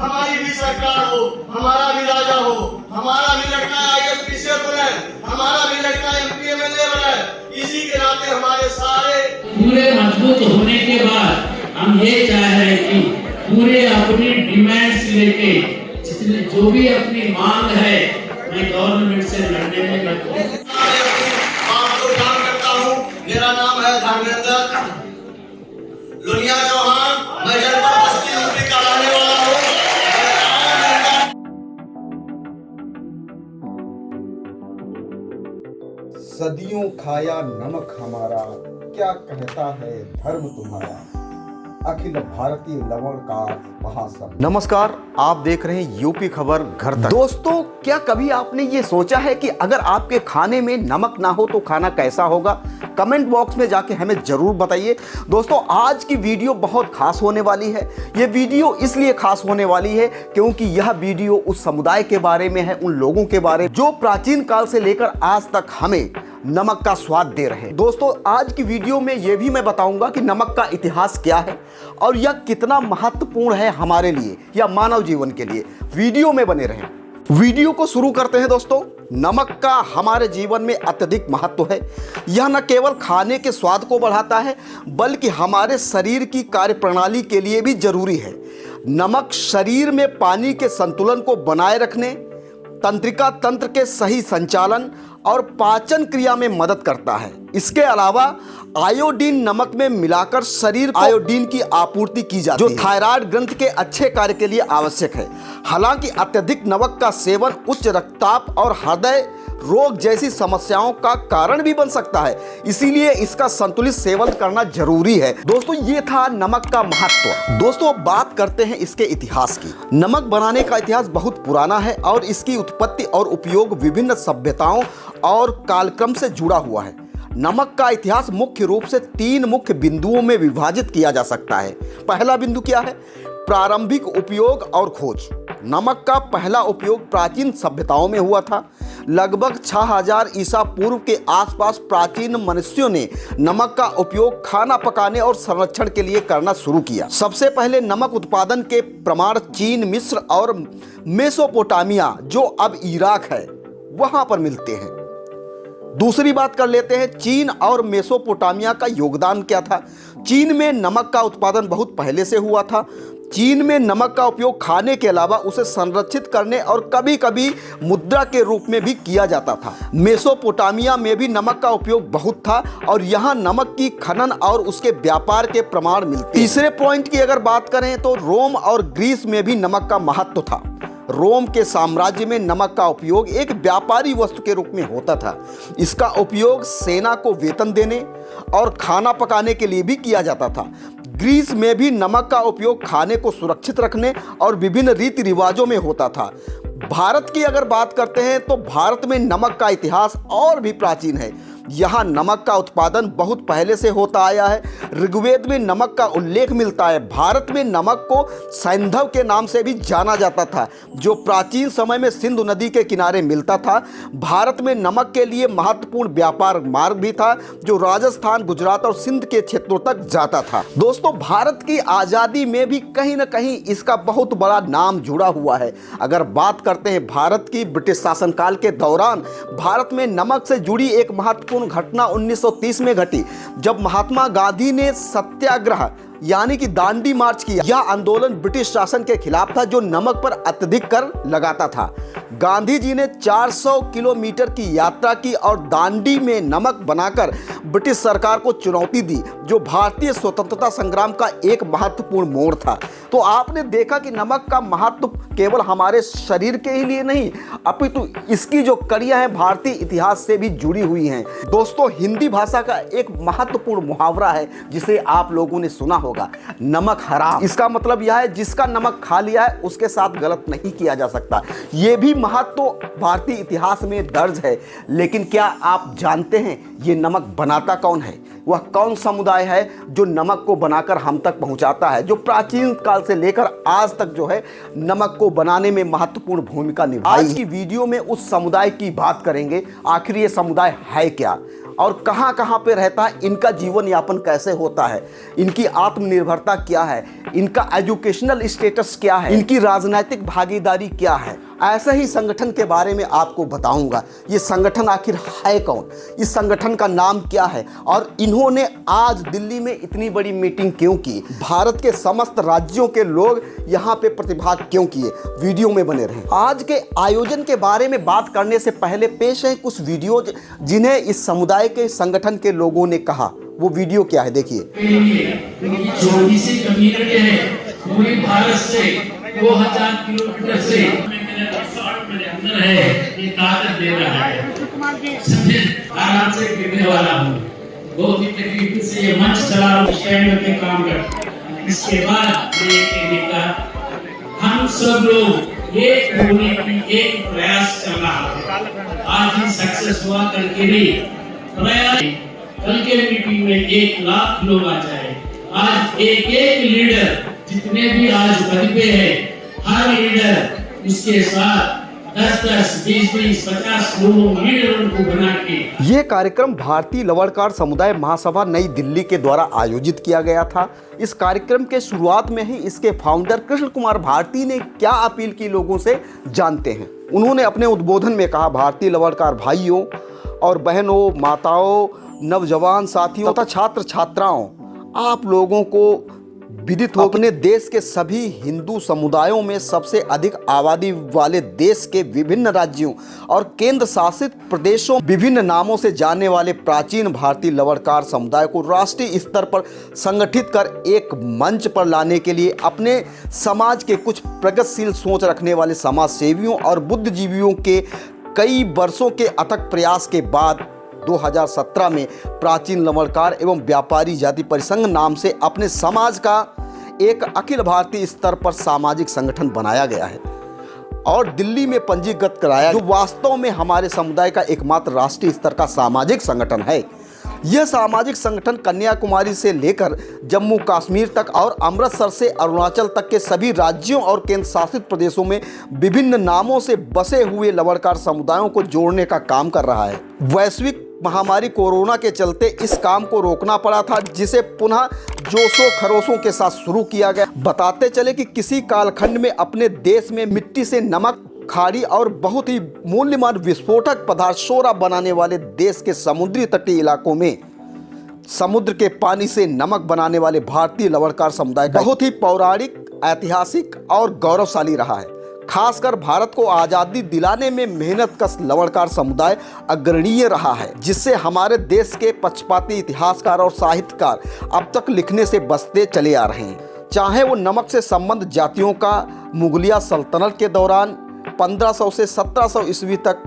हमारी भी सरकार हो, हमारा भी राजा हो, हमारा भी लड़का IAS PCS बने, हमारा भी लड़का MP MLA बने। इसी के नाते हमारे सारे पूरे मजबूत होने के बाद हम ये चाह रहे हैं कि पूरे अपनी डिमांड्स लेके जितने जो भी अपनी मांग है मैं गवर्नमेंट से लड़ने में लगा करता हूँ। मेरा नाम है धर्मेंद्र लुनिया चौहान। मैं जनपद बस्ती यूपी का रहने वाला हूँ। सदियों खाया नमक हमारा, क्या कहता है धर्म तुम्हारा, अखिल भारतीय लवण का महासंघ। नमस्कार, आप देख रहे हैं यूपी खबर घर तक। दोस्तों, क्या कभी आपने ये सोचा है कि अगर आपके खाने में नमक ना हो तो खाना कैसा होगा? कमेंट बॉक्स में जाके हमें जरूर बताइए। दोस्तों, आज की वीडियो बहुत खास होने वाली है। ये वीडियो इसलिए खास होने वाली है क्योंकि यह वीडियो उस समुदाय के बारे में है, उन लोगों के बारे में जो प्राचीन काल से लेकर आज तक हमें नमक का स्वाद दे रहे हैं। दोस्तों, आज की वीडियो में यह भी मैं बताऊंगा कि नमक का इतिहास क्या है और यह कितना महत्वपूर्ण है हमारे लिए या मानव जीवन के लिए। वीडियो में बने रहें। वीडियो को शुरू करते हैं। दोस्तों, नमक का हमारे जीवन में अत्यधिक महत्व है। यह न केवल खाने के स्वाद को बढ़ाता है बल्कि हमारे शरीर की कार्यप्रणाली के लिए भी जरूरी है। नमक शरीर में पानी के संतुलन को बनाए रखने, तंत्रिका तंत्र के सही संचालन और पाचन क्रिया में मदद करता है। इसके अलावा आयोडीन नमक में मिलाकर शरीर को आयोडीन की आपूर्ति की जाती है, जो थायराइड ग्रंथि के अच्छे कार्य के लिए आवश्यक है। हालांकि अत्यधिक नमक का सेवन उच्च रक्तचाप और हृदय रोग जैसी समस्याओं का कारण भी बन सकता है, इसीलिए इसका संतुलित सेवन करना जरूरी है। दोस्तों, ये था नमक का महत्व। दोस्तों, अब बात करते हैं इसके इतिहास की। नमक बनाने का इतिहास बहुत पुराना है और इसकी उत्पत्ति और उपयोग विभिन्न सभ्यताओं और कालक्रम से जुड़ा हुआ है। नमक का इतिहास मुख्य रूप से 3 मुख्य बिंदुओं में विभाजित किया जा सकता है। पहला बिंदु क्या है? प्रारंभिक उपयोग और खोज। नमक का पहला उपयोग प्राचीन सभ्यताओं में हुआ था। लगभग 6000 ईसा पूर्व के आसपास प्राचीन मनुष्यों ने नमक का उपयोग खाना पकाने और संरक्षण के लिए करना शुरू किया। सबसे पहले नमक उत्पादन के प्रमाण चीन, मिस्र और मेसोपोटामिया, जो अब इराक है, वहां पर मिलते हैं। दूसरी बात कर लेते हैं, चीन और मेसोपोटामिया का योगदान क्या था। चीन में नमक का उत्पादन बहुत पहले से हुआ था। चीन में नमक का उपयोग खाने के अलावा उसे संरक्षित करने और कभी कभी मुद्रा के रूप में भी किया जाता था। मेसोपोटामिया में भी नमक का उपयोग बहुत था और यहाँ नमक की खनन और उसके व्यापार के प्रमाण मिलते। तीसरे पॉइंट की अगर बात करें तो रोम और ग्रीस में भी नमक का महत्व था। रोम के साम्राज्य में नमक का उपयोग एक व्यापारी वस्तु के रूप में होता था। इसका उपयोग सेना को वेतन देने और खाना पकाने के लिए भी किया जाता था। ग्रीस में भी नमक का उपयोग खाने को सुरक्षित रखने और विभिन्न रीति रिवाजों में होता था। भारत की अगर बात करते हैं तो भारत में नमक का इतिहास और भी प्राचीन है। यहाँ नमक का उत्पादन बहुत पहले से होता आया है। ऋग्वेद में नमक का उल्लेख मिलता है। भारत में नमक को सैंधव के नाम से भी जाना जाता था, जो प्राचीन समय में सिंधु नदी के किनारे मिलता था। भारत में नमक के लिए महत्वपूर्ण व्यापार मार्ग भी था, जो राजस्थान, गुजरात और सिंध के क्षेत्रों तक जाता था। दोस्तों, भारत की आज़ादी में भी कहीं न कहीं इसका बहुत बड़ा नाम जुड़ा हुआ है। अगर बात करते हैं भारत की ब्रिटिश शासनकाल के दौरान, भारत में नमक से जुड़ी एक महत्वपूर्ण घटना 1930 में घटी, जब महात्मा गांधी ने सत्याग्रह यानी कि दांडी मार्च किया। यह आंदोलन ब्रिटिश शासन के खिलाफ था, जो नमक पर अत्यधिक कर लगाता था। गांधी जी ने 400 किलोमीटर की यात्रा की और दांडी में नमक बनाकर ब्रिटिश सरकार को चुनौती दी, जो भारतीय स्वतंत्रता संग्राम का एक महत्वपूर्ण मोड़ था। तो आपने देखा कि नमक का महत्व केवल हमारे शरीर के ही लिए नहीं, अपितु इसकी जो कड़ियां हैं भारतीय इतिहास से भी जुड़ी हुई हैं। दोस्तों, हिंदी भाषा का एक महत्वपूर्ण मुहावरा है जिसे आप लोगों ने सुना होगा, नमक हराम। इसका मतलब यह है, जिसका नमक खा लिया है उसके साथ गलत नहीं किया जा सकता। ये भी महत्व भारतीय इतिहास में दर्ज है। लेकिन क्या आप जानते हैं ये नमक बनाता कौन है? वह कौन समुदाय है जो नमक को बनाकर हम तक पहुंचाता है, जो प्राचीन काल से लेकर आज तक जो है नमक को बनाने में महत्वपूर्ण भूमिका निभाई। आज की वीडियो में उस समुदाय की बात करेंगे। आखिर ये समुदाय है क्या और कहां कहां पे रहता है, इनका जीवन यापन कैसे होता है, इनकी आत्मनिर्भरता क्या है, इनका एजुकेशनल स्टेटस क्या है, इनकी राजनीतिक भागीदारी क्या है, ऐसे ही संगठन के बारे में आपको बताऊंगा। ये संगठन आखिर है कौन, इस संगठन का नाम क्या है और इन्होंने आज दिल्ली में इतनी बड़ी मीटिंग क्यों की, भारत के समस्त राज्यों के लोग यहाँ पे प्रतिभाग क्यों किए। वीडियो में बने रहें। आज के आयोजन के बारे में बात करने से पहले पेश है कुछ वीडियो जिन्हें इस समुदाय के संगठन के लोगों ने कहा। वो वीडियो क्या है, देखिए। छोटी सी कम्युनिटी है, पूरी भारत से 2000 किलोमीटर से अंदर है, ये ताकत दे रहा है। आराम से गिरने वाला हूँ, बहुत ही तकलीफ से ये मंच चला रहा हूँ, स्टैंड करके काम कर। इसके बाद ये कहने का हम सब लोग एक होने की एक प्रयास कर रहा है। आज ही सक्सेस हुआ, कल के भी प्रयास, कल के मीटिंग में 1 लाख लोग आ जाए। आज एक लीडर जितने भी आज पद पे है, हर लीडर उसके साथ 10-10, 20-20, 50 लोगों लीडरों को बना के। ये कार्यक्रम भारतीय लवणकार समुदाय महासभा नई दिल्ली के द्वारा आयोजित किया गया था। इस कार्यक्रम के शुरुआत में ही इसके फाउंडर कृष्ण कुमार भारती ने क्या अपील की लोगों से जानते हैं। उन्होंने अपने उद्बोधन में कहा, भारतीय लवणकार भाइयों और बहनों, माताओं, नौजवान साथियों तथा छात्र छात्राओं, आप लोगों को विदित हो अपने देश के सभी हिंदू समुदायों में सबसे अधिक आबादी वाले देश के विभिन्न राज्यों और केंद्र शासित प्रदेशों विभिन्न नामों से जाने वाले प्राचीन भारतीय लवणकार समुदाय को राष्ट्रीय स्तर पर संगठित कर एक मंच पर लाने के लिए अपने समाज के कुछ प्रगतिशील सोच रखने वाले समाज सेवियों और बुद्धिजीवियों के कई वर्षों के अथक प्रयास के बाद 2017 में प्राचीन लवणकार एवं व्यापारी जाति परिसंघ नाम से अपने समाज का एक अखिल भारतीय स्तर पर सामाजिक संगठन बनाया गया है और दिल्ली में पंजीकृत कराया, जो वास्तव में हमारे समुदाय का एकमात्र राष्ट्रीय स्तर का सामाजिक संगठन है। यह सामाजिक संगठन कन्याकुमारी से लेकर जम्मू कश्मीर तक और अमृतसर से अरुणाचल तक के सभी राज्यों और केंद्र शासित प्रदेशों में विभिन्न नामों से बसे हुए लवणकार समुदायों को जोड़ने का काम कर रहा है। वैश्विक महामारी कोरोना के चलते इस काम को रोकना पड़ा था, जिसे पुनः जोशों खरोशों के साथ शुरू किया गया। बताते चले कि किसी कालखंड में अपने देश में मिट्टी से नमक, खाड़ी और बहुत ही मूल्यवान विस्फोटक पदार्थ सोरा बनाने वाले देश के समुद्री तटीय इलाकों में समुद्र के पानी से नमक बनाने वाले भारतीय लवणकार समुदाय बहुत ही पौराणिक, ऐतिहासिक और गौरवशाली रहा है। खासकर भारत को आज़ादी दिलाने में मेहनतकश लवणकार समुदाय अग्रणीय रहा है, जिससे हमारे देश के पक्षपाती इतिहासकार और साहित्यकार अब तक लिखने से बचते चले आ रहे हैं। चाहे वो नमक से संबंध जातियों का मुगलिया सल्तनत के दौरान 1500 से 1700 ईस्वी तक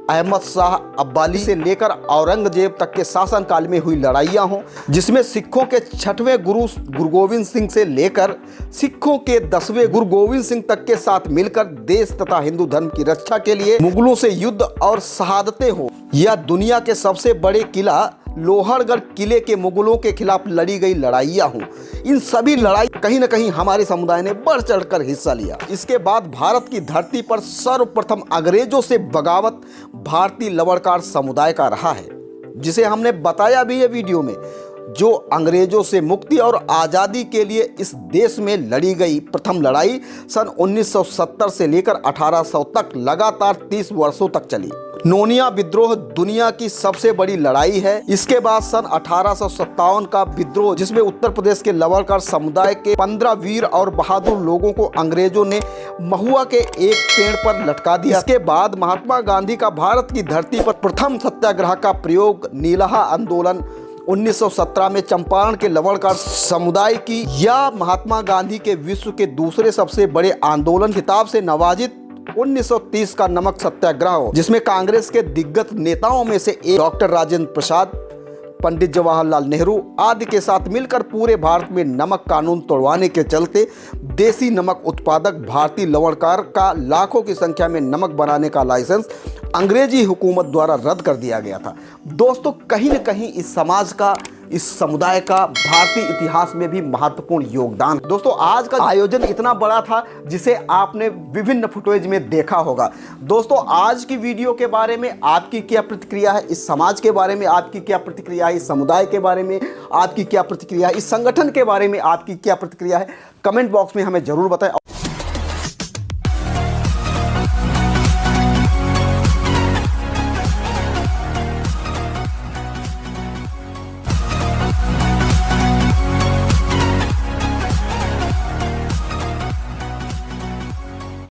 अहमद शाह अब्बाली से लेकर औरंगजेब तक के शासनकाल में हुई लड़ाइयाँ हों, जिसमें सिखों के 6वें गुरु गोविंद सिंह से लेकर सिखों के 10वें गुरु गोविंद सिंह तक के साथ मिलकर देश तथा हिंदू धर्म की रक्षा के लिए मुगलों से युद्ध और शहादतें हो, या दुनिया के सबसे बड़े किला लोहरगढ़ किले के मुगलों के खिलाफ लड़ी गई लड़ाइयाँ हों, इन सभी लड़ाई कहीं न कहीं हमारे समुदाय ने बढ़ चढ़कर हिस्सा लिया। इसके बाद भारत की धरती पर सर्वप्रथम अंग्रेजों से बगावत भारतीय लवणकार समुदाय का रहा है, जिसे हमने बताया भी है वीडियो में, जो अंग्रेजों से मुक्ति और आज़ादी के लिए इस देश में लड़ी गई प्रथम लड़ाई सन 1970 से लेकर 1800 तक लगातार 30 वर्षों तक चली। नोनिया विद्रोह दुनिया की सबसे बड़ी लड़ाई है। इसके बाद सन 1857 का विद्रोह, जिसमें उत्तर प्रदेश के लवणकार समुदाय के 15 वीर और बहादुर लोगों को अंग्रेजों ने महुआ के एक पेड़ पर लटका दिया। इसके बाद महात्मा गांधी का भारत की धरती पर प्रथम सत्याग्रह का प्रयोग, नीलहा आंदोलन 1917 में चंपारण के लवणकार समुदाय की, या महात्मा गांधी के विश्व के दूसरे सबसे बड़े आंदोलन खिताब से नवाजित 1930 का नमक सत्याग्रह, जिसमें कांग्रेस के दिग्गज नेताओं में से एक डॉक्टर राजेंद्र प्रसाद, पंडित जवाहरलाल नेहरू आदि के साथ मिलकर पूरे भारत में नमक कानून तोड़वाने के चलते देसी नमक उत्पादक भारतीय लवणकार का लाखों की संख्या में नमक बनाने का लाइसेंस अंग्रेजी हुकूमत द्वारा रद्द कर दिया गया था। दोस्तों, कहीं न कहीं इस समाज का इस समुदाय का भारतीय इतिहास में भी महत्वपूर्ण योगदान। दोस्तों आज का आयोजन इतना बड़ा था जिसे आपने विभिन्न फुटेज में देखा होगा। दोस्तों आज की वीडियो के बारे में आपकी क्या प्रतिक्रिया है, इस समाज के बारे में आपकी क्या प्रतिक्रिया है, इस समुदाय के बारे में आपकी क्या प्रतिक्रिया है, इस संगठन के बारे में आपकी क्या प्रतिक्रिया है, कमेंट बॉक्स में हमें जरूर बताएं।